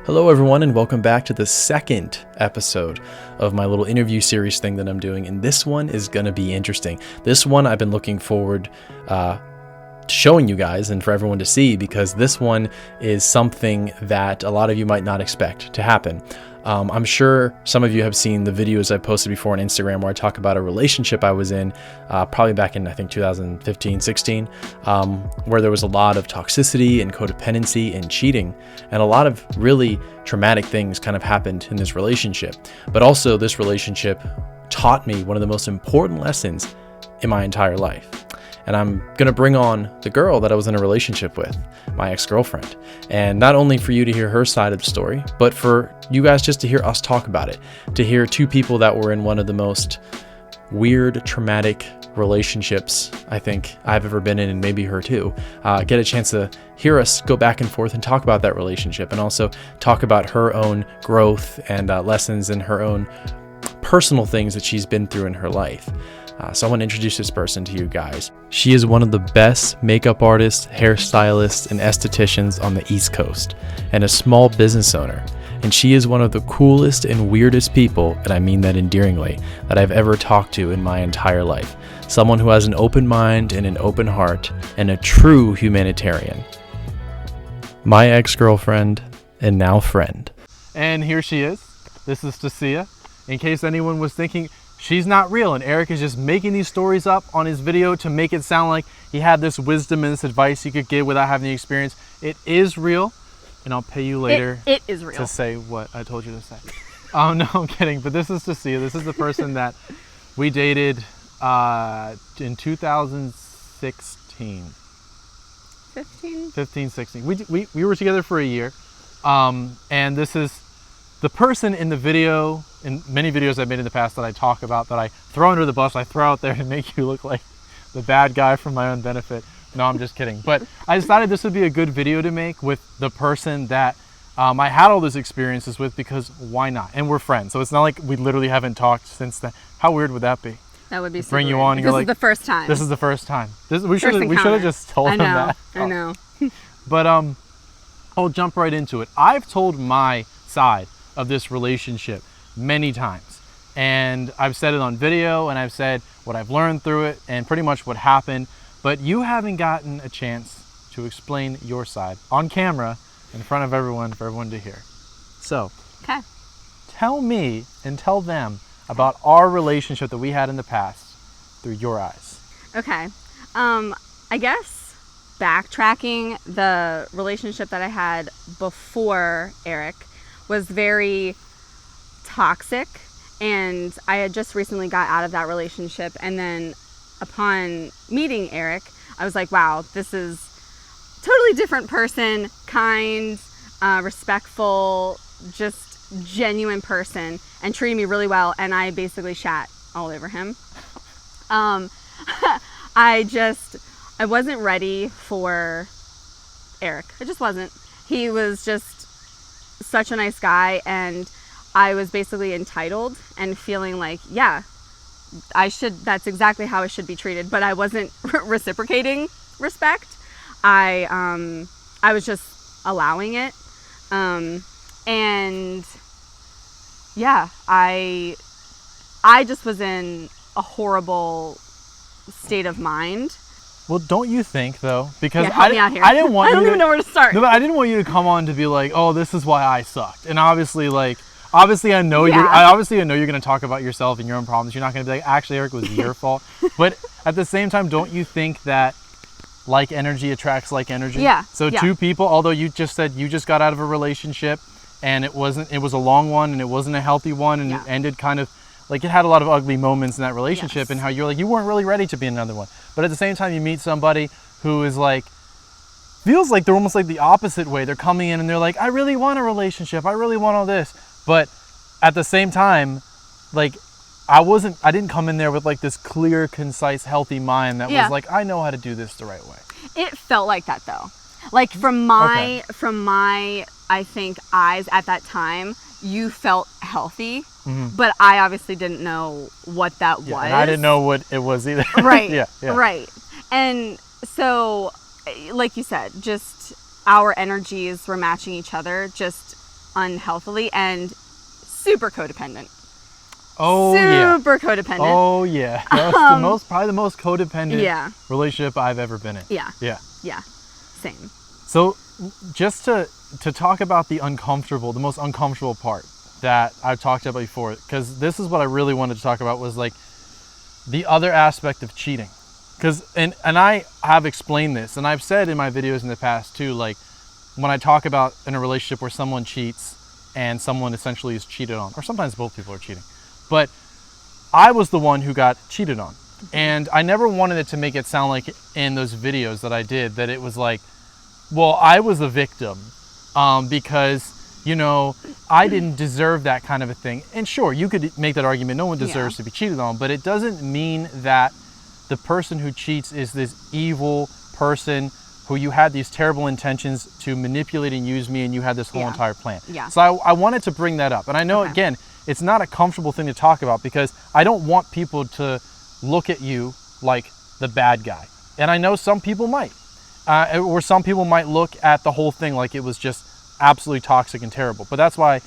Hello everyone, and welcome back to the second episode of my little interview series thing that I'm doing, and this one is going to be interesting. This one I've been looking forward to showing you guys and for everyone to see, because this one is something that a lot of you might not expect to happen. I'm sure some of you have seen the videos I posted before on Instagram where I talk about a relationship I was in probably back in, I think, 2015, 16, where there was a lot of toxicity and codependency and cheating, and a lot of really traumatic things kind of happened in this relationship. But also this relationship taught me one of the most important lessons in my entire life. And I'm going to bring on the girl that I was in a relationship with, my ex-girlfriend. And not only for you to hear her side of the story, but for you guys just to hear us talk about it, to hear two people that were in one of the most weird, traumatic relationships I think I've ever been in, and maybe her too, get a chance to hear us go back and forth and talk about that relationship, and also talk about her own growth and lessons and her own personal things that she's been through in her life. So I want to introduce this person to you guys. She is one of the best makeup artists, hairstylists, and estheticians on the East Coast, and a small business owner. And she is one of the coolest and weirdest people, and I mean that endearingly, that I've ever talked to in my entire life. Someone who has an open mind and an open heart, and a true humanitarian. My ex-girlfriend, and now friend. And here she is. This is Tasia. In case anyone was thinking, she's not real, and Eric is just making these stories up on his video to make it sound like he had this wisdom and this advice he could give without having the experience. It is real, and I'll pay you later it is real to say what I told you to say. Oh, no, I'm kidding. But this is Tasia. This is the person that we dated in 2016. 15, 16. We were together for a year, and this is the person in the video, in many videos I've made in the past that I talk about, that I throw under the bus, I throw out there to make you look like the bad guy for my own benefit. No, I'm just kidding. But I decided this would be a good video to make with the person that I had all those experiences with, because why not? And we're friends, so it's not like we literally haven't talked since then. How weird would that be? That would be super bring you weird. on, and you're like, this is the first time. This is the first time. We should have just told him that. I know. But I'll jump right into it. I've told my side of this relationship many times, and I've said it on video, and I've said what I've learned through it and pretty much what happened, but you haven't gotten a chance to explain your side on camera in front of everyone for everyone to hear. So, okay, tell me and tell them about our relationship that we had in the past through your eyes. Okay, I guess backtracking, the relationship that I had before Eric was very toxic, and I had just recently got out of that relationship, and then upon meeting Eric, I was like, wow, this is a totally different person, kind, respectful, just genuine person, and treated me really well, and I basically shat all over him. I wasn't ready for Eric. I just wasn't. He was just such a nice guy, and I was basically entitled and feeling like, yeah, that's exactly how I should be treated, but I wasn't reciprocating respect. I was just allowing it. And yeah, I just was in a horrible state of mind. Well, don't you think, though? Because help me out here. I didn't want I don't even know where to start. No, but I didn't want you to come on to be like, oh, this is why I sucked. And obviously I know you're going to talk about yourself and your own problems. You're not going to be like, actually, Eric, it was your fault. But at the same time, don't you think that like energy attracts like energy? Yeah. So two people, although you just said you just got out of a relationship, and it was a long one, and it wasn't a healthy one, and it ended kind of like, it had a lot of ugly moments in that relationship. Yes. And how you're like, you weren't really ready to be in another one. But at the same time, you meet somebody who is like, feels like they're almost like the opposite way. They're coming in and they're like, I really want a relationship. I really want all this. But at the same time, like, I didn't come in there with like this clear, concise, healthy mind that was like, I know how to do this the right way. It felt like that though. Like from my, I think, eyes at that time, you felt healthy, but I obviously didn't know what that was. And I didn't know what it was either. Right. Right. And so, like you said, just our energies were matching each other. Just unhealthily and super codependent. Oh, super codependent. Oh, yeah. That's probably the most codependent relationship I've ever been in. Yeah. Yeah. Yeah. Same. So just to talk about the most uncomfortable part that I've talked about before, because this is what I really wanted to talk about, was like the other aspect of cheating. Because, and I have explained this, and I've said in my videos in the past too, like when I talk about in a relationship where someone cheats and someone essentially is cheated on, or sometimes both people are cheating, but I was the one who got cheated on. And I never wanted it to make it sound like in those videos that I did that it was like, well, I was a victim because, you know, I didn't deserve that kind of a thing. And sure, you could make that argument, no one deserves to be cheated on, but it doesn't mean that the person who cheats is this evil person who you had these terrible intentions to manipulate and use me, and you had this whole entire plan. Yeah. So I wanted to bring that up. And I know, again, it's not a comfortable thing to talk about because I don't want people to look at you like the bad guy. And I know some people might. Or some people might look at the whole thing like it was just absolutely toxic and terrible. But that's why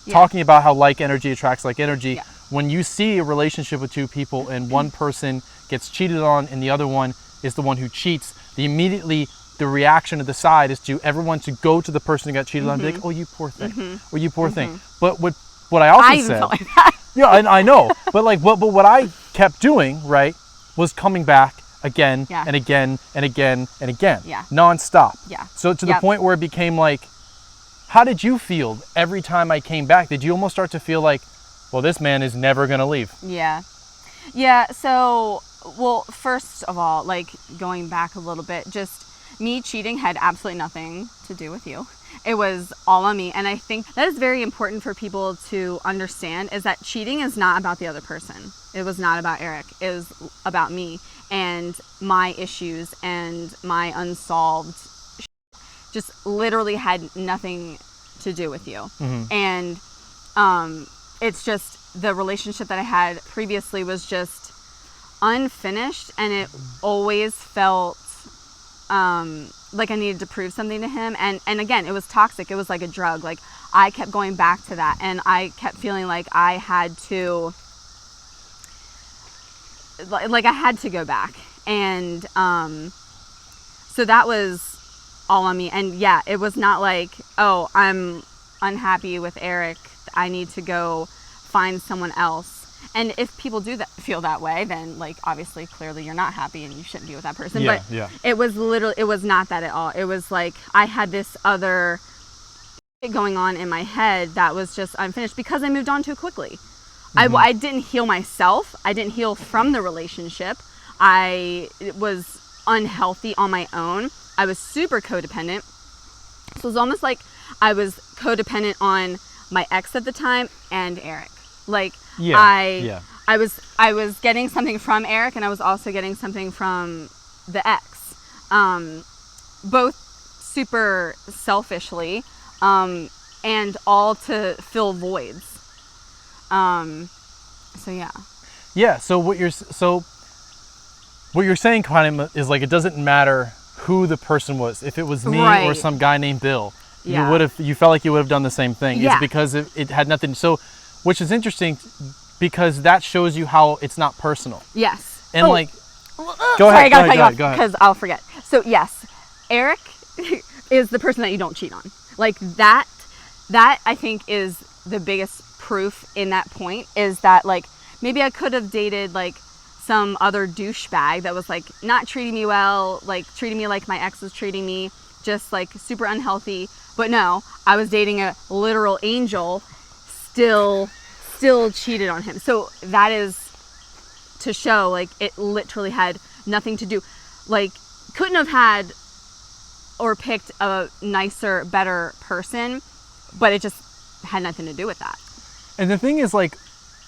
talking about how like energy attracts like energy, when you see a relationship with two people and one person gets cheated on and the other one is the one who cheats, the reaction of the side is to everyone to go to the person who got cheated on and be like, oh, you poor thing, or you poor thing. But what I also said, felt like that. yeah, I know, but like, but what I kept doing, right, was coming back again and again and again and again, nonstop. Yeah. So to the point where it became like, how did you feel every time I came back? Did you almost start to feel like, well, this man is never gonna leave? Yeah. Yeah. So, well, first of all, like going back a little bit, just me cheating had absolutely nothing to do with you. It was all on me. And I think that is very important for people to understand, is that cheating is not about the other person. It was not about Eric. It was about me and my issues and my unsolved just literally had nothing to do with you. And it's just the relationship that I had previously was just unfinished, and it always felt like I needed to prove something to him. And again, it was toxic. It was like a drug. Like I kept going back to that, and I kept feeling like I had to go back. And so that was all on me. And yeah, it was not like, oh, I'm unhappy with Eric, I need to go find someone else. And if people do that, feel that way, then like obviously clearly you're not happy and you shouldn't be with that person. It was not that at all. It was like I had this other going on in my head that was just unfinished because I moved on too quickly. I didn't heal myself. I didn't heal from the relationship. I was unhealthy on my own. I was super codependent. So it was almost like I was codependent on my ex at the time and Eric. Like I was getting something from Eric, and I was also getting something from the ex. Both super selfishly, and all to fill voids. So yeah. Yeah. So what you're saying kind of is like, it doesn't matter who the person was. If it was me or some guy named Bill, you felt like you would have done the same thing. It's because it had nothing. So, which is interesting because that shows you how it's not personal. Yes. And go ahead. I gotta cut you off because I'll forget. So yes, Eric is the person that you don't cheat on. Like that I think is the biggest proof in that point, is that like maybe I could have dated like some other douchebag that was like not treating me well, like treating me like my ex was treating me, just like super unhealthy. But no, I was dating a literal angel, still cheated on him. So that is to show like it literally had nothing to do, like couldn't have had or picked a nicer, better person, but it just had nothing to do with that. And the thing is, like,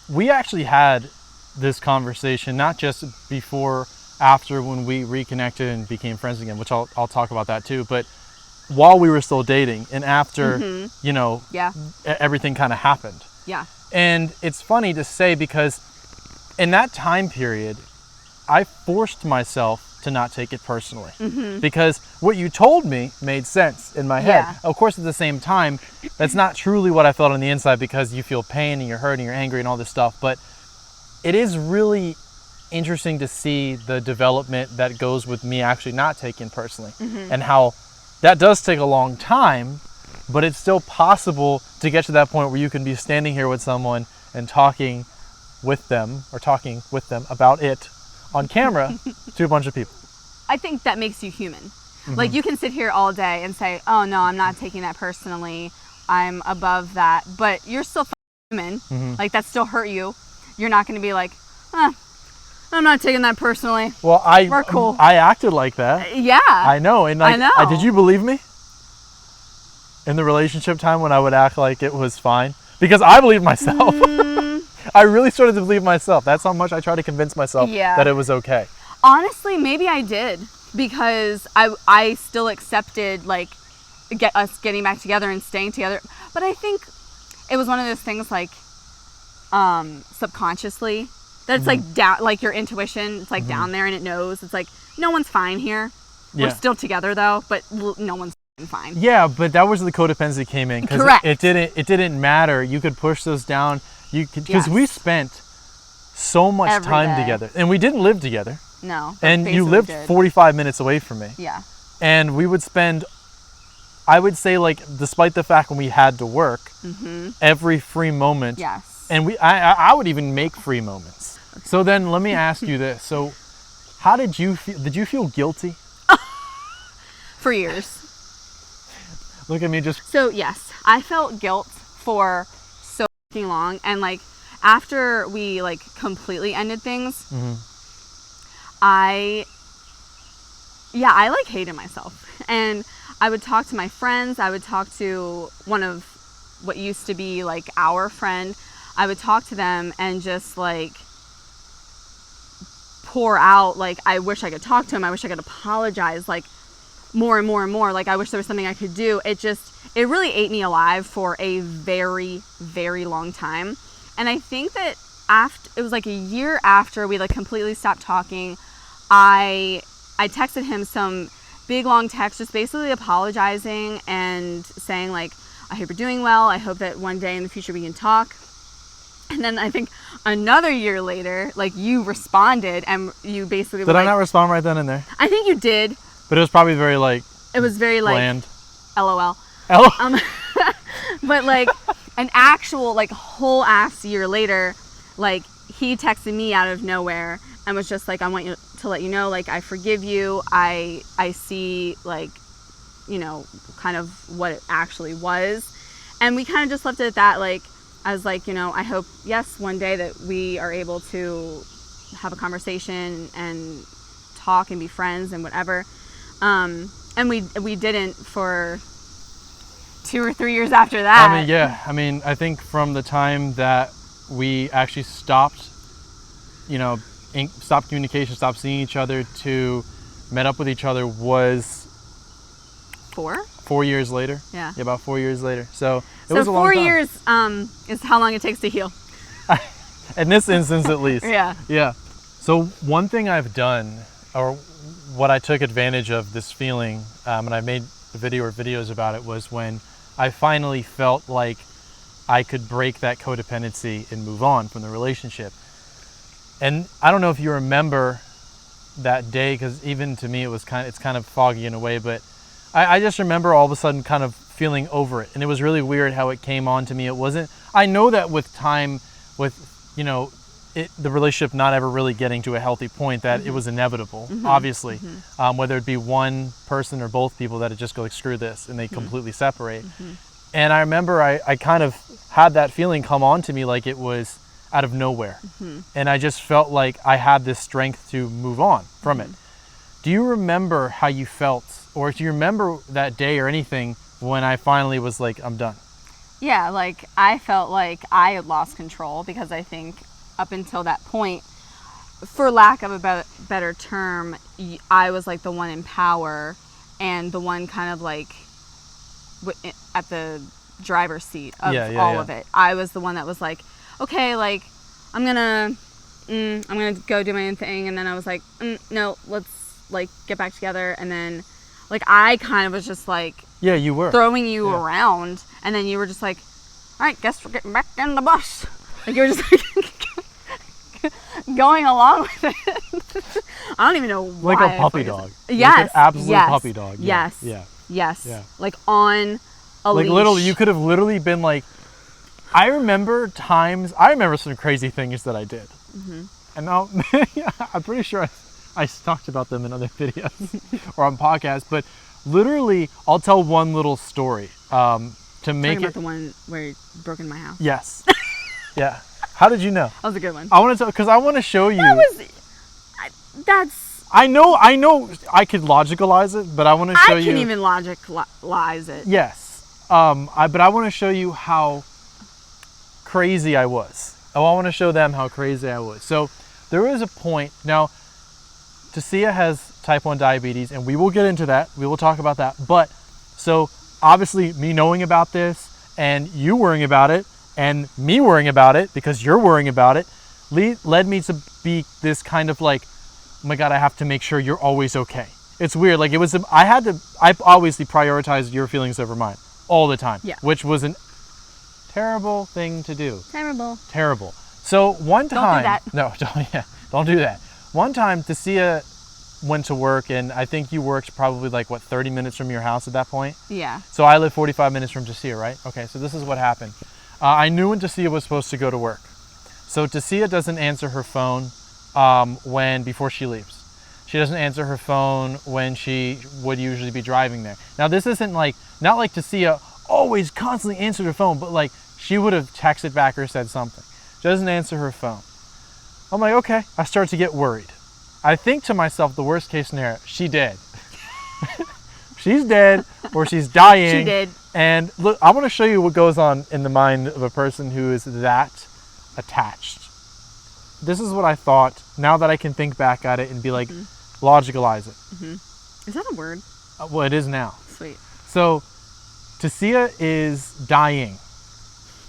we actually had this conversation, not just before, after when we reconnected and became friends again, which I'll talk about that too, but while we were still dating and after, you know, everything kind of happened. Yeah. And it's funny to say because in that time period, I forced myself to not take it personally because what you told me made sense in my head. Yeah. Of course, at the same time, that's not truly what I felt on the inside because you feel pain and you're hurt and you're angry and all this stuff. But it is really interesting to see the development that goes with me actually not taking it personally and how that does take a long time, but it's still possible to get to that point where you can be standing here with someone and talking with them about it on camera to a bunch of people. I think that makes you human. Like, you can sit here all day and say, oh no, I'm not taking that personally, I'm above that, but you're still human. Like, that still hurt you. You're not going to be like, I'm not taking that personally. Well, we're cool. I acted like that. Yeah. I know. And like, I know. Did you believe me in the relationship time when I would act like it was fine? Because I believed myself. I really started to believe myself. That's how much I tried to convince myself that it was okay. Honestly, maybe I did, because I still accepted like us getting back together and staying together. But I think it was one of those things like subconsciously that it's like down, like your intuition, it's like down there and it knows. It's like, no one's fine here. Yeah. We're still together though, but no one's fine. Yeah, but that was where the codependency came in, because it didn't matter. You could push those down. You could, because we spent so much Every time day. together, and we didn't live together. No. And you lived 45 minutes away from me. Yeah. And we would spend, I would say, like, despite the fact when we had to work, every free moment. Yes. And I would even make free moments. Okay. So then let me ask you this. So how did you feel? Did you feel guilty? For years. Look at me just. So yes, I felt guilt for so long. And like, after we like completely ended things, I like hated myself. And I would talk to my friends. I would talk to one of what used to be like our friend. I would talk to them and just like pour out, like, I wish I could talk to him. I wish I could apologize, like, more and more and more. Like, I wish there was something I could do. It really ate me alive for a very, very long time. And I think that it was like a year after we like completely stopped talking, I texted him some big long text, just basically apologizing and saying like, I hope you're doing well. I hope that one day in the future we can talk. And then I think another year later, like, you responded and you basically Did I not respond right then and there? I think you did. But it was probably very like. It was very like. Bland. LOL. But like an actual like whole ass year later, like, he texted me out of nowhere and was just like, I want you to let you know, like, I forgive you. I see, like, you know, kind of what it actually was. And we kind of just left it at that. Like, I was like, you know, I hope, yes, one day that we are able to have a conversation and talk and be friends and whatever. And we didn't for 2 or 3 years after that. I mean, yeah. I mean, I think from the time that we actually stopped, you know, stopped communication, stopped seeing each other, to met up with each other was 4 years later. Yeah. About 4 years later. So it was a long 4 time. years is how long it takes to heal. In this instance, at least. Yeah. Yeah. So one thing I've done, or what I took advantage of this feeling, and I made a video or videos about it, was when I finally felt like I could break that codependency and move on from the relationship. And I don't know if you remember that day, because even to me it's kind of foggy in a way, but I just remember all of a sudden kind of feeling over it. And it was really weird how it came on to me. It wasn't, I know that with time, with, you know, the relationship not ever really getting to a healthy point, that it was inevitable, obviously, whether it be one person or both people, that it just go like, screw this, and they completely separate. And I remember I kind of had that feeling come on to me like it was out of nowhere. And I just felt like I had this strength to move on from it. Do you remember how you felt, or do you remember that day or anything when I finally was like, I'm done? Yeah, like, I felt like I had lost control, because I think up until that point, for lack of a better term, I was like the one in power and the one kind of like at the driver's seat of all of it. I was the one that was like, okay, like, I'm gonna I'm gonna go do my own thing, and then I was like, no, let's like get back together, and then like I kind of was just like, yeah, you were throwing you around, and then you were just like, all right, guess we're getting back in the bus. Like you were just like going along with it. I don't even know why. Like a puppy dog. Yes. Like an absolute puppy dog. Yes. Yeah. Yes. Yeah. Like on a like leash. literally, you could have literally been like, I remember some crazy things that I did. Mm-hmm. And now, I'm pretty sure I talked about them in other videos or on podcasts, but literally, I'll tell one little story to make Talking about the one where you broke in my house. Yes. Yeah. How did you know? That was a good one. I want to tell because I want to show you. That's. I know. I could logicalize it, but I want to show you. I can even logicalize it. Yes. But I want to show you how crazy I was. Oh, I want to show them how crazy I was. So there was a point. Now, Tasia has type 1 diabetes, and we will get into that. We will talk about that. But so obviously, me knowing about this and you worrying about it and me worrying about it because you're worrying about it led me to be this kind of like, oh my God, I have to make sure you're always okay. It's weird. Like I obviously prioritized your feelings over mine all the time, which was an terrible thing to do. Terrible. So one time, don't do that. One time, Tasia went to work, and I think you worked probably like 30 minutes from your house at that point. Yeah. So I live 45 minutes from Tasia, right? Okay. So this is what happened. I knew when Tasia was supposed to go to work. So Tasia doesn't answer her phone before she leaves. She doesn't answer her phone when she would usually be driving there. Now this isn't not like Tasia always constantly answered her phone, but like she would have texted back or said something. She doesn't answer her phone. I'm like, okay. I start to get worried. I think to myself, the worst case scenario, she dead. She's dead or she's dying. She did. And look, I want to show you what goes on in the mind of a person who is that attached. This is what I thought now that I can think back at it and be like, logicalize it. Mm-hmm. Is that a word? Well, it is now. Sweet. So, Tasia is dying.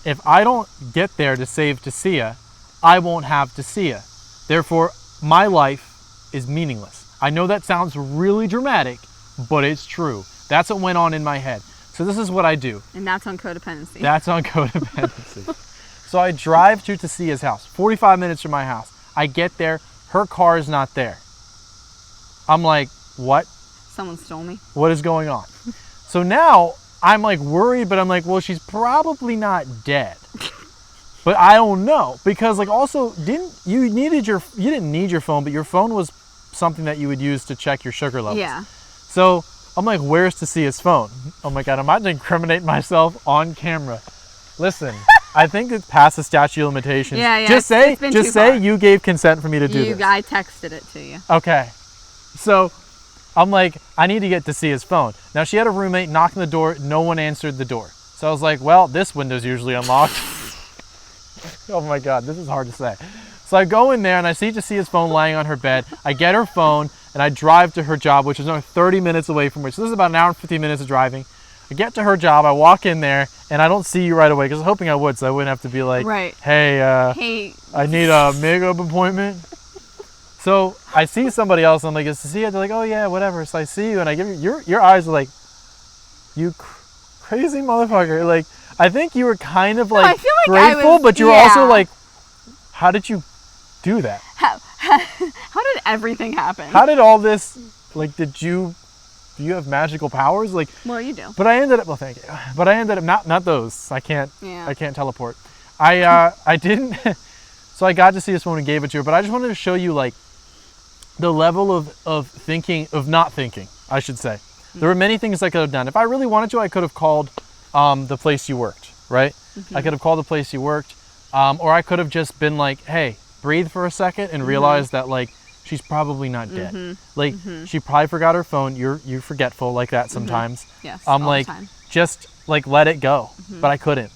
If I don't get there to save Tasia, I won't have Tasia. Therefore, my life is meaningless. I know that sounds really dramatic, but it's true. That's what went on in my head. So this is what I do. And that's on codependency. That's on codependency. So I drive to Tasia's house, 45 minutes from my house. I get there, her car is not there. I'm like, what? Someone stole me. What is going on? So now I'm like worried, but I'm like, well, she's probably not dead. But I don't know because like also you didn't need your phone, but your phone was something that you would use to check your sugar levels. Yeah. So I'm like, where's Tasia's phone? Oh my God, I'm about to incriminate myself on camera. Listen, I think it's past the statute of limitations. Yeah. Just say you gave consent for me to do this. I texted it to you. Okay. So I'm like, I need to get Tasia's phone. Now she had a roommate knock on the door. No one answered the door. So I was like, well, this window's usually unlocked. Oh my God, this is hard to say. So I go in there and I see Tasia's phone lying on her bed. I get her phone and I drive to her job, which is only 30 minutes away from her. So this is about an hour and 15 minutes of driving. I get to her job, I walk in there, and I don't see you right away because I was hoping I would, so I wouldn't have to be like, hey, I need a makeup appointment. So I see somebody else, and I'm like, is Tasia? They're like, oh yeah, whatever. So I see you, and I give you, your eyes are like, you crazy motherfucker. Like, I think you were kind of like, grateful, but you were also like, how did you do that? How did everything happen? How did all this, like, do you have magical powers? Like, well, you do. But I ended up, well, thank you. But I ended up, not those. I can't teleport. I didn't, so I got to see his phone and gave it to her, but I just wanted to show you, like, the level of thinking, of not thinking, I should say. There were many things I could have done. If I really wanted to, I could have called the place you worked, right? Mm-hmm. I could have called the place you worked, or I could have just been like, hey, breathe for a second and realize that, like, she's probably not dead. Like, she probably forgot her phone. You're forgetful like that sometimes. Yes, I'm like, just, like, let it go. But I couldn't.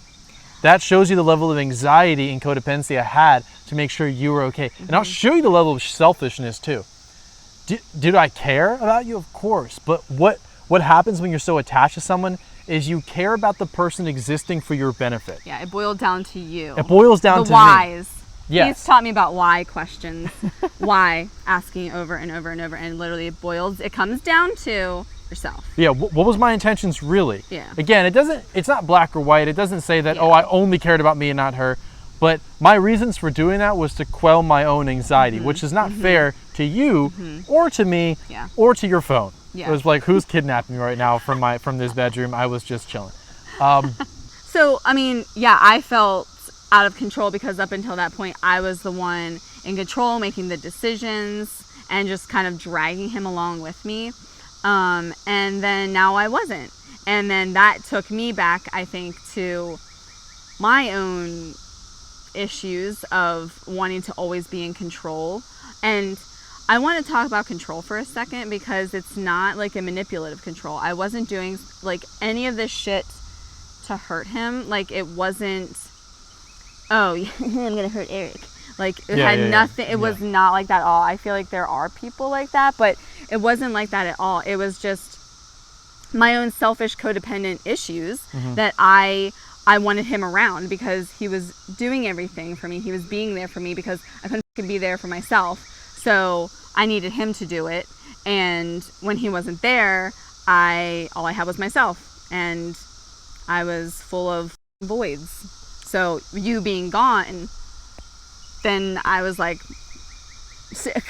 That shows you the level of anxiety and codependency I had to make sure you were okay. And I'll show you the level of selfishness, too. Did I care about you? Of course. But what happens when you're so attached to someone is you care about the person existing for your benefit. Yeah, it boiled down to you. It boils down to the whys. Yes. He's taught me about why questions, why asking over and over and over, and literally it comes down to yourself. Yeah, what was my intentions really? Yeah. Again, it's not black or white. It doesn't say that, oh, I only cared about me and not her. But my reasons for doing that was to quell my own anxiety, which is not fair to you or to me or to your phone. Yeah. It was like, who's kidnapping me right now from this bedroom? I was just chilling. So, I mean, yeah, I felt out of control because up until that point, I was the one in control, making the decisions and just kind of dragging him along with me. And then now I wasn't. And then that took me back, I think, to my own issues of wanting to always be in control. And I want to talk about control for a second because it's not like a manipulative control. I wasn't doing like any of this shit to hurt him. Like it wasn't, oh, I'm gonna hurt Eric. Like it had nothing. It was not like that at all. I feel like there are people like that, but it wasn't like that at all. It was just my own selfish codependent issues that I wanted him around because he was doing everything for me. He was being there for me because I couldn't be there for myself. So I needed him to do it. And when he wasn't there, all I had was myself, and I was full of voids. So you being gone, then I was like sick.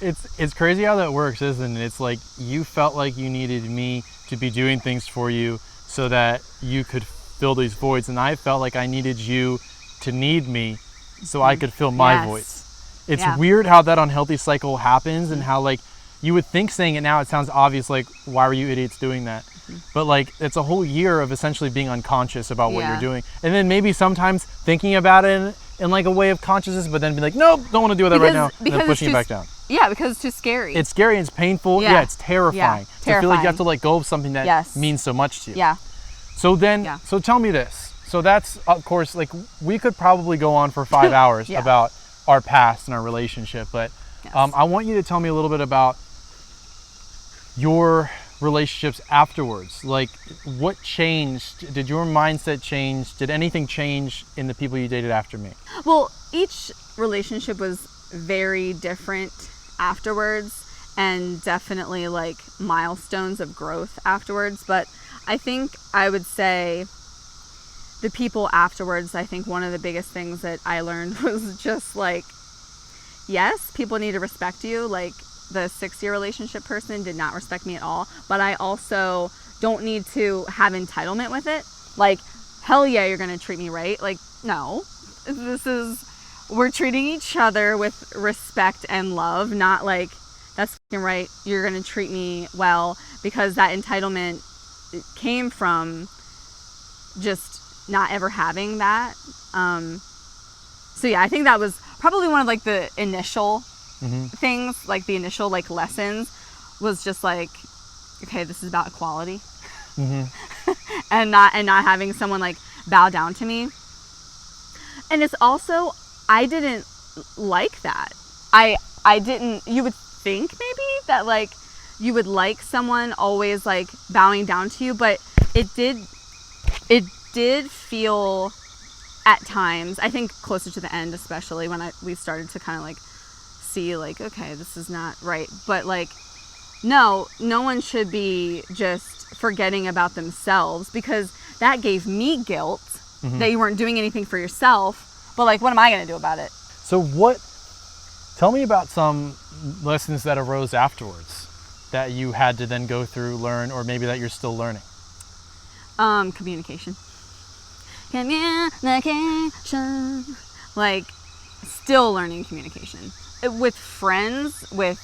It's crazy how that works, isn't it? It's like you felt like you needed me to be doing things for you so that you could fill these voids, and I felt like I needed you to need me so I could fill my voids. It's weird how that unhealthy cycle happens, and how like you would think saying it now it sounds obvious, like why were you idiots doing that? But like it's a whole year of essentially being unconscious about what you're doing, and then maybe sometimes thinking about it in like a way of consciousness, but then be like, nope, don't want to do that right now, and then pushing it back down. Yeah, because it's too scary. It's scary and it's painful. Yeah, it's terrifying. To feel like you have to let go of something that means so much to you. Yeah. So then, so tell me this. So that's, of course, like we could probably go on for 5 hours about our past and our relationship, but I want you to tell me a little bit about your relationships afterwards. Like what changed? Did your mindset change? Did anything change in the people you dated after me? Well, each relationship was very different afterwards, and definitely like milestones of growth afterwards. But I think I would say the people afterwards, I think one of the biggest things that I learned was just like, yes, people need to respect you. Like the 6-year relationship person did not respect me at all, but I also don't need to have entitlement with it. Like, hell yeah, you're gonna treat me right. Like, no, we're treating each other with respect and love, not like, that's fucking right, you're gonna treat me well, because that entitlement came from just not ever having that. So yeah, I think that was probably one of like the initial things, like the initial like lessons, was just like, okay, this is about equality. and not having someone like bow down to me. And it's also, I didn't like that. I didn't, you would think maybe that like you would like someone always like bowing down to you, but it did feel at times, I think closer to the end, especially when we started to kind of like see like, okay, this is not right. But like, no one should be just forgetting about themselves, because that gave me guilt that you weren't doing anything for yourself. But like, what am I going to do about it? So tell me about some lessons that arose afterwards that you had to then go through, learn, or maybe that you're still learning. Communication. Like, still learning communication. With friends, with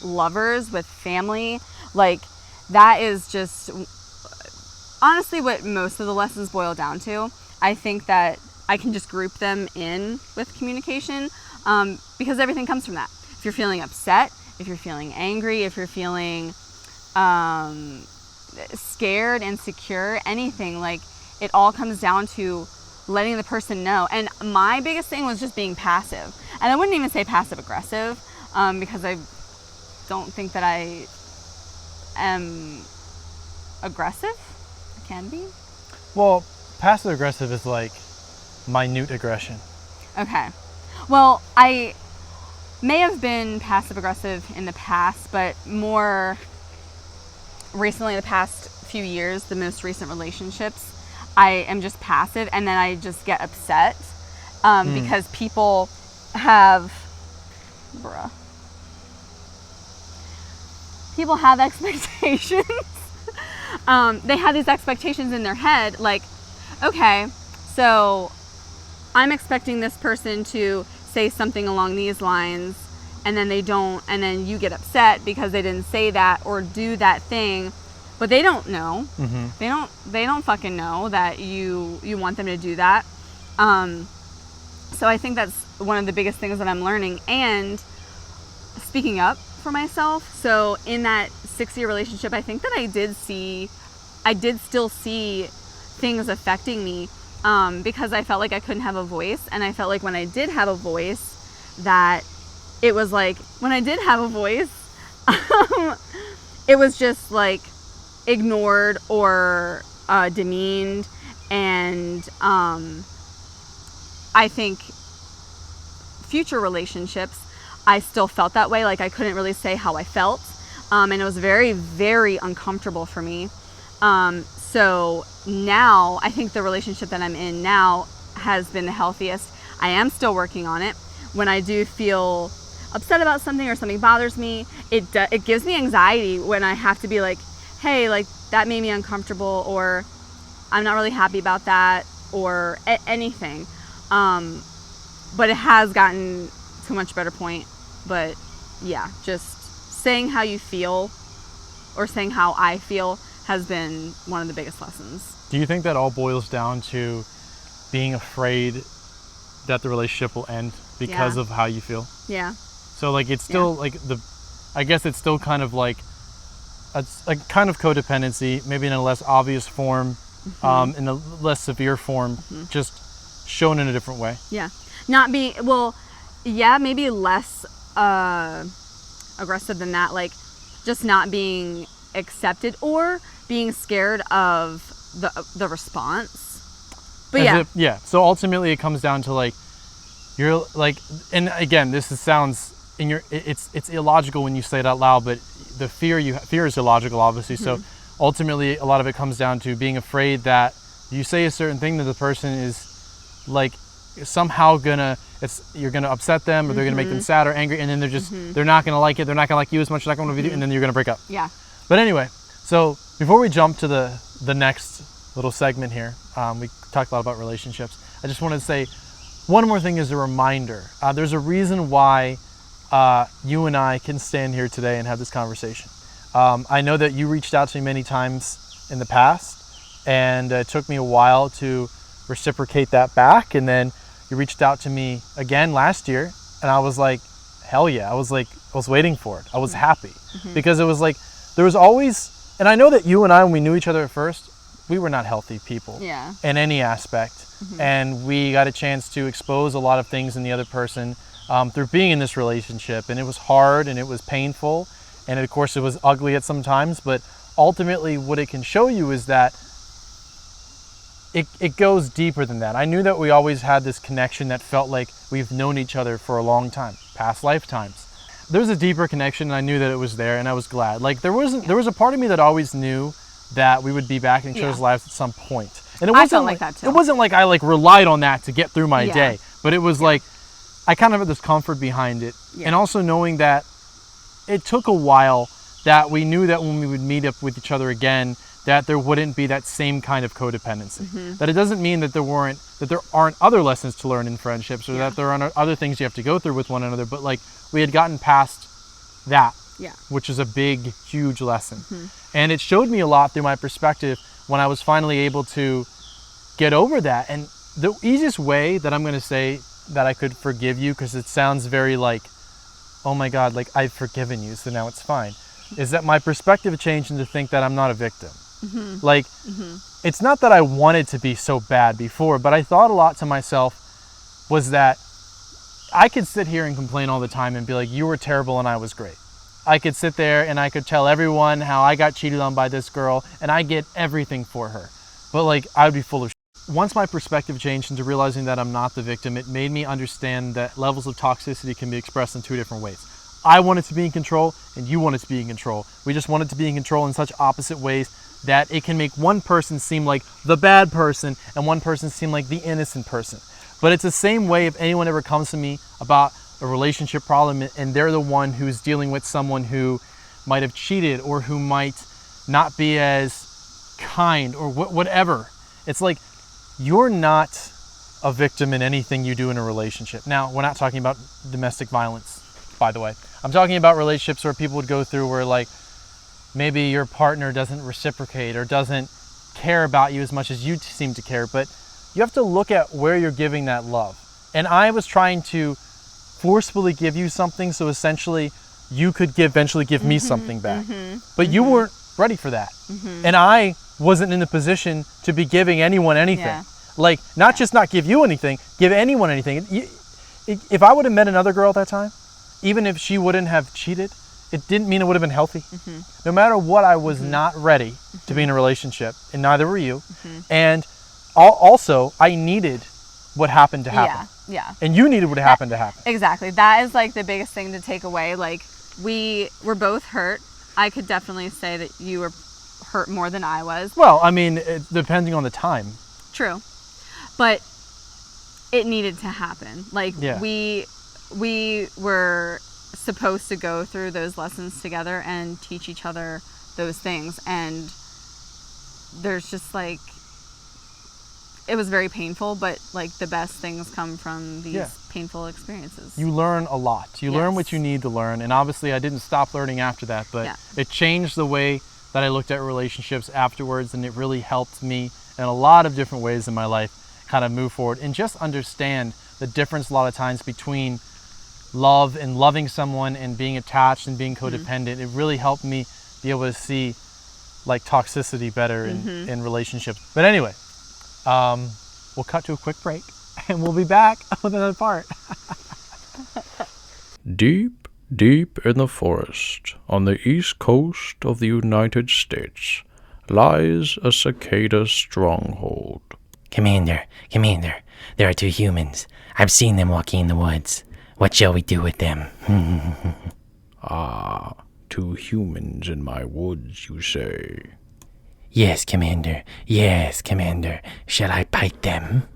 lovers, with family, like, that is just honestly what most of the lessons boil down to. I think that I can just group them in with communication, because everything comes from that. If you're feeling upset, if you're feeling angry, if you're feeling scared, insecure, anything, like, it all comes down to letting the person know. And my biggest thing was just being passive. And I wouldn't even say passive aggressive, because I don't think that I am aggressive. I can be. Well, passive aggressive is like minute aggression. Okay. Well, I may have been passive aggressive in the past, but more recently, the past few years, the most recent relationships, I am just passive, and then I just get upset because people have expectations. They have these expectations in their head, like, okay, so I'm expecting this person to say something along these lines, and then they don't, and then you get upset because they didn't say that or do that thing, but they don't know. They don't fucking know that you want them to do that. So I think that's one of the biggest things that I'm learning, and speaking up for myself. So in that 6-year relationship, I think that I did still see things affecting me, because I felt like I couldn't have a voice, and I felt like when I did have a voice, that it was like, when I did have a voice, it was just like ignored or demeaned, and I think future relationships, I still felt that way. Like I couldn't really say how I felt, and it was very, very uncomfortable for me. So now I think the relationship that I'm in now has been the healthiest. I am still working on it. When I do feel upset about something or something bothers me, it gives me anxiety when I have to be like, hey, like that made me uncomfortable, or I'm not really happy about that, or anything. But it has gotten to a much better point. But yeah, just saying how you feel, or saying how I feel, has been one of the biggest lessons. Do you think that all boils down to being afraid that the relationship will end because of how you feel? Yeah. So like it's still like I guess it's still kind of like a kind of codependency, maybe in a less obvious form, in a less severe form, just shown in a different way. Yeah. Not being, well, yeah, maybe less aggressive than that, like just not being accepted or being scared of the response. But so ultimately it comes down to like, you're like, and again, sounds in your, it's illogical when you say it out loud, but the fear is illogical, obviously. So ultimately a lot of it comes down to being afraid that you say a certain thing that the person is like somehow you're gonna upset them, or they're gonna make them sad or angry, and then they're not gonna like it, they're not gonna like you as much, they're not gonna be and then you're gonna break up. Yeah. But anyway, so before we jump to the next little segment here, we talked a lot about relationships. I just wanted to say one more thing as a reminder. There's a reason why you and I can stand here today and have this conversation. I know that you reached out to me many times in the past, and it took me a while to reciprocate that back, and then you reached out to me again last year, and I was like, hell yeah. I was waiting for it. I was happy because it was like, there was always, and I know that you and I, when we knew each other at first, we were not healthy people in any aspect. And we got a chance to expose a lot of things in the other person through being in this relationship. And it was hard, and it was painful. And of course it was ugly at some times, but ultimately what it can show you is that it goes deeper than that. I knew that we always had this connection that felt like we've known each other for a long time, past lifetimes. There's a deeper connection, and I knew that it was there, and I was glad. Like there was a part of me that always knew that we would be back in each other's lives at some point. And it wasn't I felt like that too. It wasn't like I relied on that to get through my day, but it was like I kind of had this comfort behind it, and also knowing that it took a while, that we knew that when we would meet up with each other again, that there wouldn't be that same kind of codependency. That it doesn't mean that there aren't other lessons to learn in friendships, or that there aren't other things you have to go through with one another, but like we had gotten past that, which is a big, huge lesson. And it showed me a lot through my perspective when I was finally able to get over that. And the easiest way that I'm going to say that I could forgive you, because it sounds very like, oh my God, like I've forgiven you, so now it's fine, is that my perspective changed into think that I'm not a victim. Like, it's not that I wanted to be so bad before, but I thought a lot to myself was that I could sit here and complain all the time and be like, you were terrible and I was great. I could sit there and I could tell everyone how I got cheated on by this girl and I get everything for her. But like, I would be full of shit. once my perspective changed into realizing that I'm not the victim, it made me understand that levels of toxicity can be expressed in two different ways. I wanted to be in control and you wanted to be in control. We just wanted to be in control in such opposite ways that it can make one person seem like the bad person and one person seem like the innocent person. But it's the same way if anyone ever comes to me about a relationship problem and they're the one who's dealing with someone who might have cheated or who might not be as kind or whatever. It's like, you're not a victim in anything you do in a relationship. Now, we're not talking about domestic violence, by the way. I'm talking about relationships where people would go through where like maybe your partner doesn't reciprocate or doesn't care about you as much as you seem to care, but you have to look at where you're giving that love. And I was trying to forcefully give you something so essentially you could eventually give me something back. But you weren't ready for that. And I wasn't in the position to be giving anyone anything. Yeah. Like, not just not give you anything, give anyone anything. If I would have met another girl at that time, even if she wouldn't have cheated, it didn't mean it would have been healthy. No matter what, I was not ready to be in a relationship, and neither were you. And also, I needed what happened to happen. Yeah. And you needed what happened to happen. Exactly. That is like the biggest thing to take away. Like, we were both hurt. I could definitely say that you were hurt more than I was. Well, I mean, depending on the time. True. But it needed to happen. Like, we were supposed to go through those lessons together and teach each other those things. And there's just like, it was very painful, but like the best things come from these painful experiences. You learn a lot. You learn what you need to learn. And obviously I didn't stop learning after that, but it changed the way that I looked at relationships afterwards. And it really helped me in a lot of different ways in my life kind of move forward and just understand the difference a lot of times between love and loving someone and being attached and being codependent. It really helped me be able to see like toxicity better in relationships. But anyway, we'll cut to a quick break and we'll be back with another part. Deep, deep in the forest on the east coast of the United States lies a cicada stronghold. Commander, there are two humans. I've seen them walking in the woods. What shall we do with them? Ah, two humans in my woods, you say? Yes, Commander. Shall I bite them?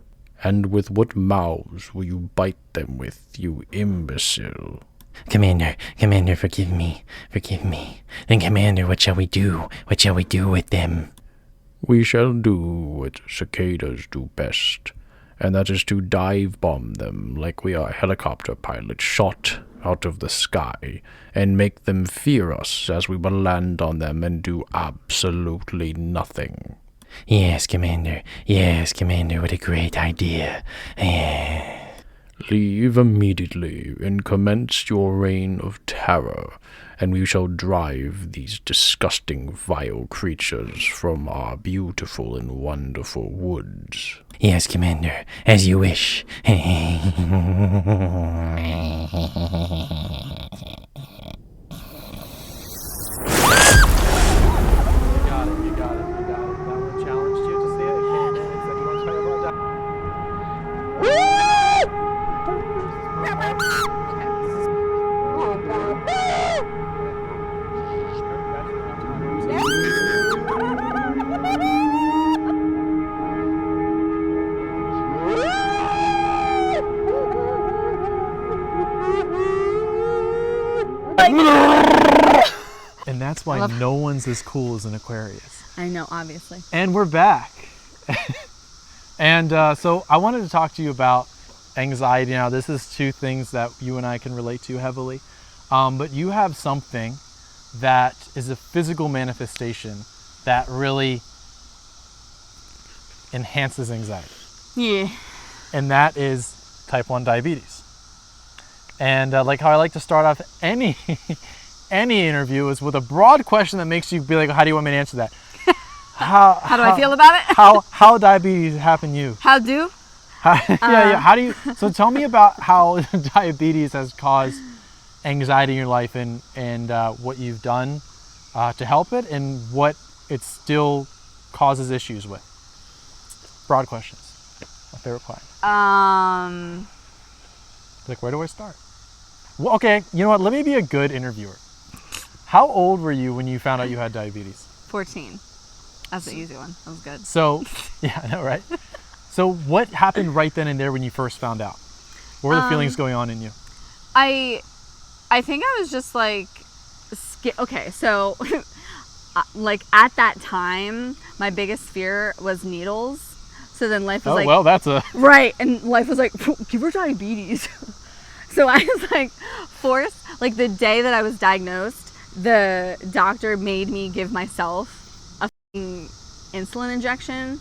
And with what mouths will you bite them with, you imbecile? Commander, forgive me. Then, Commander, what shall we do? What shall we do with them? We shall do what cicadas do best, and that is to dive bomb them like we are helicopter pilots shot out of the sky, and make them fear us as we will land on them and do absolutely nothing. Yes, Commander, what a great idea. Leave immediately and commence your reign of terror, and we shall drive these disgusting, vile creatures from our beautiful and wonderful woods. Yes, Commander, as you wish. You got it. That one challenged you to say it. Said you want to talk about And that's why no one's as cool as an Aquarius. I know, obviously. And we're back. And so I wanted to talk to you about anxiety. Now, this is two things that you and I can relate to heavily. But you have something that is a physical manifestation that really enhances anxiety. Yeah. And that is type 1 diabetes. And like how I like to start off any interview is with a broad question that makes you be like, how do you want me to answer that? How do I feel about it? how diabetes happened to you? How do? How do you? So tell me about how diabetes has caused anxiety in your life, and what you've done to help it, and what it still causes issues with. broad questions. My favorite kind. Like, where do I start? Well, okay, you know what? Let me be a good interviewer. How old were you when you found out you had diabetes? 14. That's the easy one. That was good. So, yeah, I know, right? So what happened right then and there when you first found out? What were the feelings going on in you? I think I was just like, okay, so like at that time, my biggest fear was needles. So then life was well, that's a... Right, and life was like, give her diabetes. So I was like forced, like the day that I was diagnosed, the doctor made me give myself a insulin injection.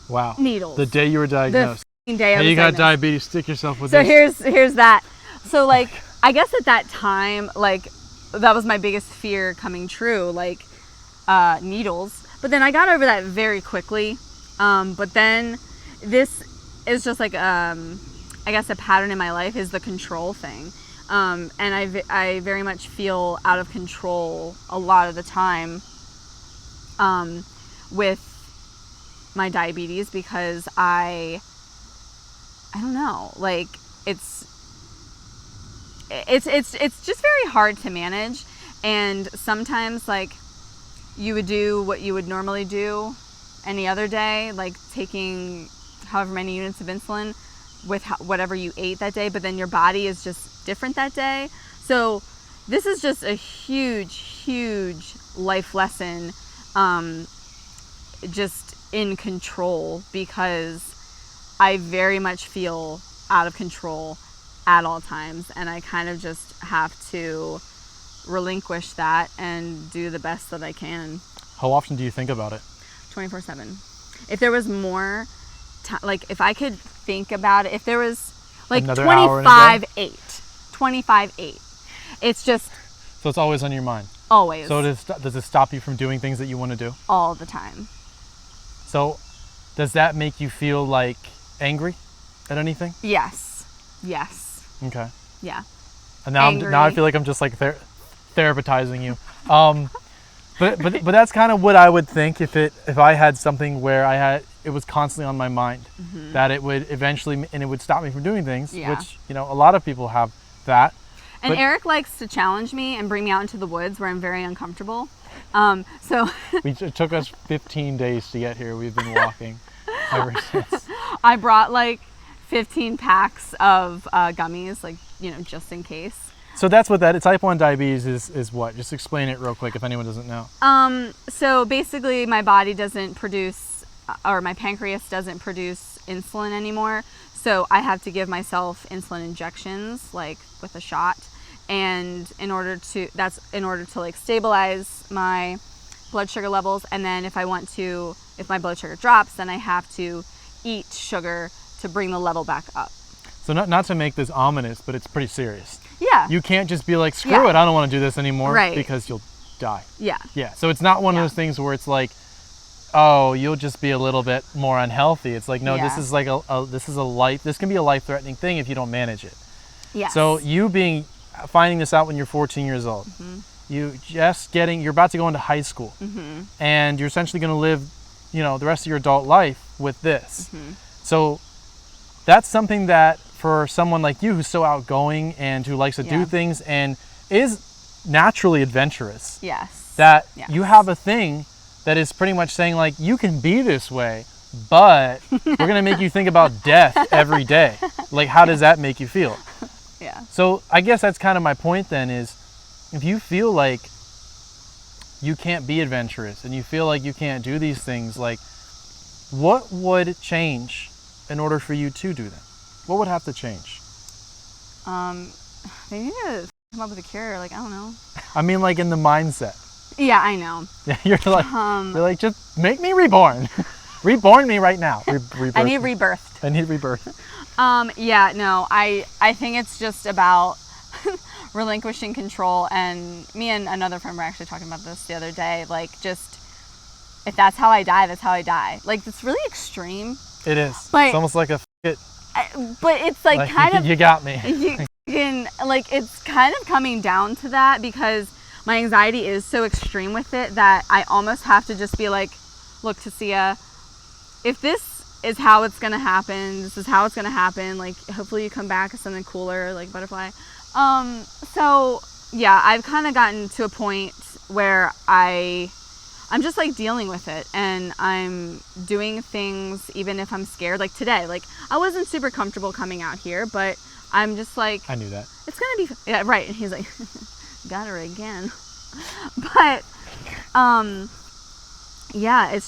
Wow. Needles. The day you were diagnosed. The day I was you got diagnosed. diabetes, stick yourself with so this. here's that. So like, I guess at that time, like that was my biggest fear coming true, like needles. But then I got over that very quickly. But then this is just like, I guess a pattern in my life is the control thing. And I very much feel out of control a lot of the time with my diabetes because I don't know, like it's just very hard to manage. And sometimes like you would do what you would normally do any other day, like taking however many units of insulin with whatever you ate that day, but then your body is just different that day. So this is just a huge life lesson, just in control, because I very much feel out of control at all times, and I kind of just have to relinquish that and do the best that I can. How often do you think about it? 24/7. If there was more like if I could think about it, if there was like 25/8, it's just, so it's always on your mind. Always. So does it stop you from doing things that you want to do? All the time. So does that make you feel like angry at anything? Yes. Okay. Yeah. And now I feel like I'm just like therapizing you. But that's kind of what I would think if I had something where it was constantly on my mind, that it would eventually, and it would stop me from doing things, which, a lot of people have that. And Eric likes to challenge me and bring me out into the woods where I'm very uncomfortable. So it took us 15 days to get here. We've been walking ever since. I brought like 15 packs of gummies, like, just in case. So that's what type 1 diabetes is what? Just explain it real quick if anyone doesn't know. So basically my body doesn't produce, or my pancreas doesn't produce insulin anymore. So I have to give myself insulin injections, like with a shot. And in order to like stabilize my blood sugar levels. And then if my blood sugar drops, then I have to eat sugar to bring the level back up. So not to make this ominous, but it's pretty serious. Yeah. You can't just be like, screw it, I don't want to do this anymore, right, because you'll die. Yeah. Yeah. So it's not one of those things where it's like, oh, you'll just be a little bit more unhealthy. It's like, no, this is like this can be a life-threatening thing if you don't manage it. Yeah. So finding this out when you're 14 years old, you're about to go into high school, and you're essentially going to live, the rest of your adult life with this. So that's something that for someone like you who's so outgoing and who likes to do things and is naturally adventurous, you have a thing that is pretty much saying like, you can be this way, but we're going to make you think about death every day. Like, how does that make you feel? Yeah. So I guess that's kind of my point then, is if you feel like you can't be adventurous and you feel like you can't do these things, like, what would change in order for you to do them? What would have to change? They need to come up with a cure. Like, I don't know. I mean, like in the mindset. Yeah, I know. Yeah, you're like, just make me reborn. Reborn me right now. I need rebirthed. I need rebirth. Yeah, no, I think it's just about relinquishing control. And me and another friend were actually talking about this the other day. Like, just, if that's how I die, that's how I die. Like, it's really extreme. It is. But it's almost like a but it's like kind of, you got me. It's kind of coming down to that, because my anxiety is so extreme with it that I almost have to just be like, look, Tasia, if this is how it's going to happen, this is how it's going to happen, like, hopefully you come back as something cooler, like butterfly. So yeah, I've kind of gotten to a point where I'm just like dealing with it, and I'm doing things even if I'm scared. Like today, like I wasn't super comfortable coming out here, but I'm just like, I knew that. it's gonna be, yeah, right. And he's like, got her again. But yeah,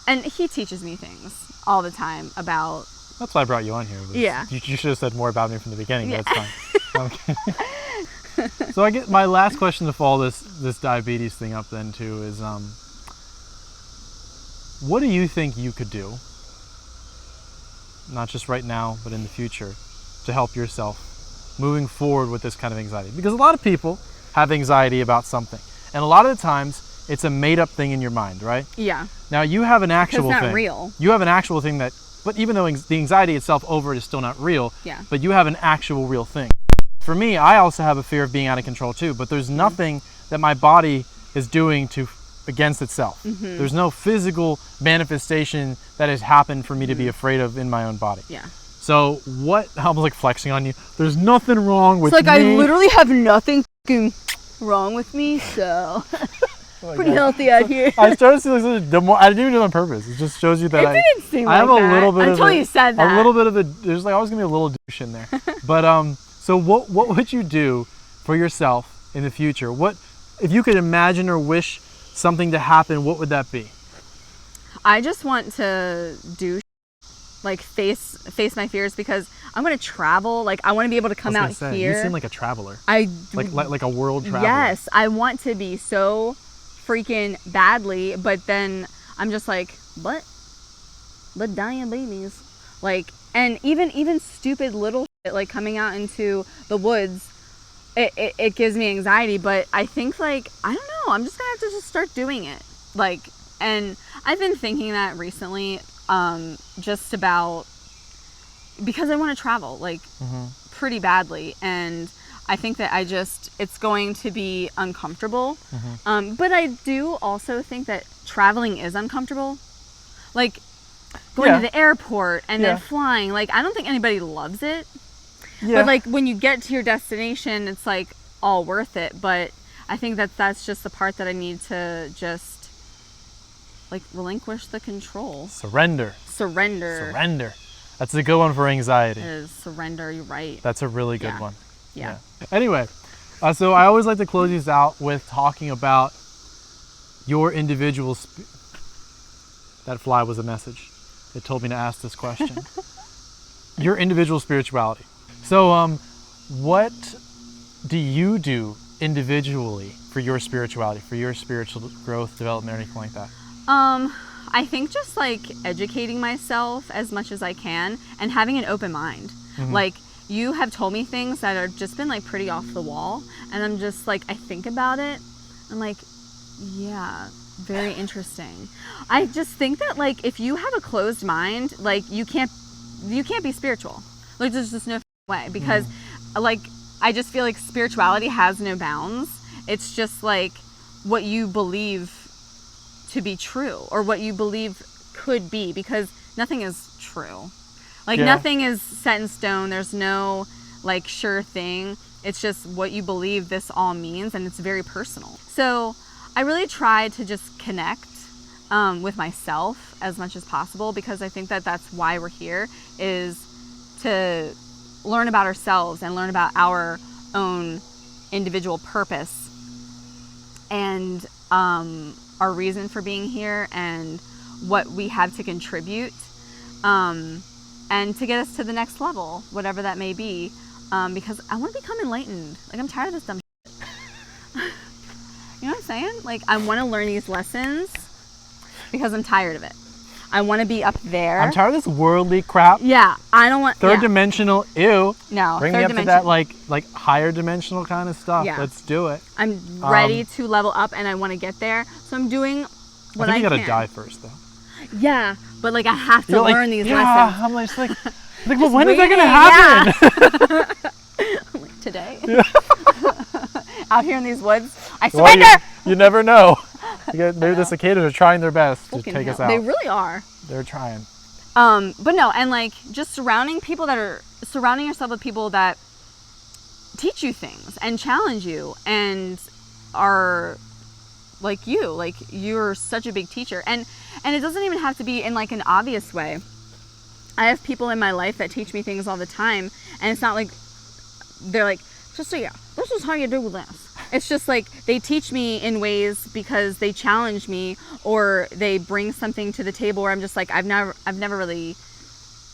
and he teaches me things all the time about. That's why I brought you on here. Yeah. You should have said more about me from the beginning, but it's fine. Okay. So I get my last question to follow this diabetes thing up then too is, what do you think you could do, not just right now, but in the future, to help yourself moving forward with this kind of anxiety? Because a lot of people have anxiety about something, and a lot of the times it's a made-up thing in your mind, right? Yeah. Now you have an actual It's not thing. real. You have an actual thing that, but even though the anxiety itself over it is still not real, Yeah. but you have an actual real thing. For me, I also have a fear of being out of control too, but there's nothing that my body is doing against itself. Mm-hmm. There's no physical manifestation that has happened for me to be afraid of in my own body. Yeah. So I'm like flexing on you. There's nothing wrong with It's like me. I literally have nothing fucking wrong with me, so pretty healthy out here. I started to I didn't even do it on purpose. It just shows you that It didn't seem I have like a that little bit until of you said that. A little bit of there's like always gonna be a little douche in there. But so what would you do for yourself in the future? What if you could imagine or wish something to happen, what would that be? I just want to do like face my fears, because I'm going to travel. Like I want to be able to come out here. You seem like a traveler. Like a world traveler. Yes, I want to be so freaking badly, but then I'm just like, what? But dying babies. Like, and even stupid little shit, like coming out into the woods, it gives me anxiety. But I think, like, I don't know, I'm just gonna have to just start doing it. Like, and I've been thinking that recently, just about, because I want to travel, like, pretty badly. And I think that it's going to be uncomfortable. But I do also think that traveling is uncomfortable. Like, going to the airport and then flying, like, I don't think anybody loves it. But, like, when you get to your destination, it's, like, all worth it. But I think that's just the part that I need to just, like, relinquish the control. Surrender. That's a good one for anxiety. It is surrender, you're right. That's a really good one. Yeah. Anyway, so I always like to close these out with talking about your individual that fly was a message. It told me to ask this question. Your individual spirituality. So what do you do individually for your spirituality, for your spiritual growth, development, or anything like that? I think just like educating myself as much as I can and having an open mind. Like, you have told me things that are just been like pretty off the wall, and I'm just like, I think about it, I'm like, yeah, very interesting. I just think that, like, if you have a closed mind, like, you can't be spiritual. Like, there's just no way, because like, I just feel like spirituality has no bounds. It's just like what you believe to be true, or what you believe could be, because nothing is true. Like, nothing is set in stone. There's no, like, sure thing. It's just what you believe this all means, and it's very personal. So I really try to just connect with myself as much as possible, because I think that that's why we're here, is to learn about ourselves and learn about our own individual purpose and our reason for being here and what we have to contribute, and to get us to the next level, whatever that may be, because I want to become enlightened. Like, I'm tired of this dumb shit. You know what I'm saying? Like, I want to learn these lessons because I'm tired of it. I want to be up there. I'm tired of this worldly crap. Yeah, I don't want third dimensional. Ew. No, bring me up to that like higher dimensional kind of stuff. Yeah. Let's do it. I'm ready to level up, and I want to get there. So I'm doing what I think you can. Gotta die first, though. Yeah, but like, I have to learn these lessons. I'm like, well, when is that gonna happen? Yeah. Like, today. Out here in these woods, I surrender. You never know. Maybe the cicadas are trying their best to Fucking take us hell. out. They really are. They're trying. But no, and like just surrounding yourself with people that teach you things and challenge you and are like you're such a big teacher. And it doesn't even have to be in like an obvious way. I have people in my life that teach me things all the time, and it's not like they're like, just so yeah, this is how you do this. It's just like they teach me in ways because they challenge me, or they bring something to the table where I'm just like, I've never really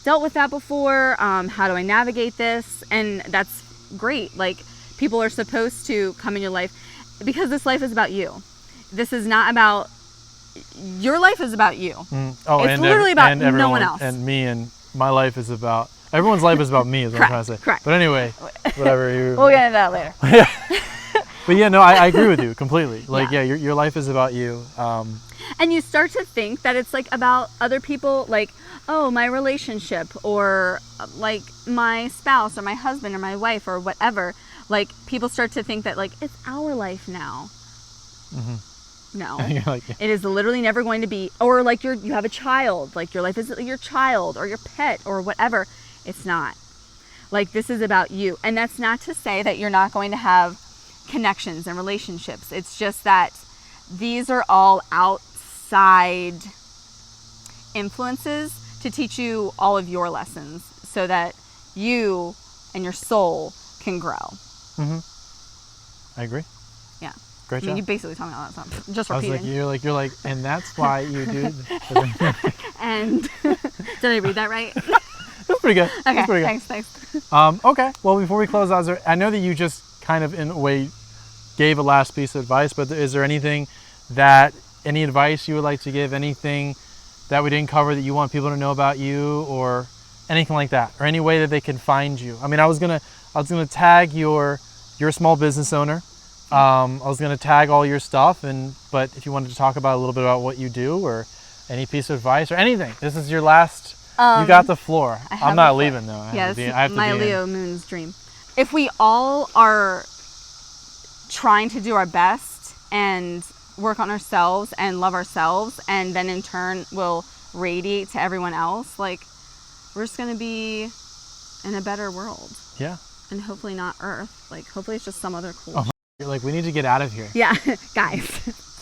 dealt with that before. How do I navigate this? And that's great. Like, people are supposed to come in your life because this life is about you. This is not about your life is about you. It's literally about no one else. And me, and my life is about everyone's life is about me. Is what I'm trying to say. Correct. But anyway, whatever you. We'll get into that later. But yeah, no, I agree with you completely. Like, yeah, your life is about you. And you start to think that it's like about other people, like, oh, my relationship, or like my spouse or my husband or my wife or whatever. Like, people start to think that like it's our life now. No, Like, it is literally never going to be. Or like you have a child, like your life is your child or your pet or whatever. It's not. Like, this is about you. And that's not to say that you're not going to have connections and relationships. It's just that these are all outside influences to teach you all of your lessons so that you and your soul can grow. I agree. Yeah. Great I mean, job. you basically told me all that stuff. Just I was repeating. like, you're like, and that's why you do. And did I read that right? That's pretty good. Okay. That's pretty good. Thanks. Okay. Well, before we close out, I know that you just kind of in a way gave a last piece of advice, but is there any advice you would like to give? Anything that we didn't cover that you want people to know about you, or anything like that, or any way that they can find you? I mean, I was gonna tag you're a small business owner. I was gonna tag all your stuff, but if you wanted to talk about a little bit about what you do, or any piece of advice or anything, this is your last. You got the floor. I'm not leaving though. I have to my Leo moon's dream. If we all are trying to do our best and work on ourselves and love ourselves, and then in turn will radiate to everyone else, like, we're just gonna be in a better world. Yeah. And hopefully not Earth. Like, hopefully it's just some other cool. Oh, you're like, we need to get out of here. Yeah, guys.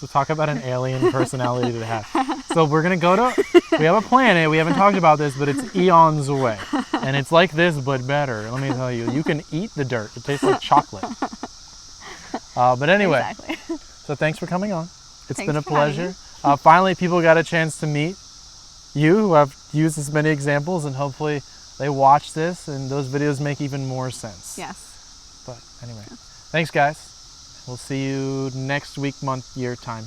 So talk about an alien personality to have. So we're gonna we have a planet, we haven't talked about this, but it's eons away. And it's like this, but better. Let me tell you, you can eat the dirt. It tastes like chocolate. But anyway, Exactly. So thanks for coming on. It's Thanks been a for having pleasure. Finally, people got a chance to meet you who have used as many examples, and hopefully they watch this and those videos make even more sense. Yes. But anyway, thanks guys. We'll see you next week, month, year time.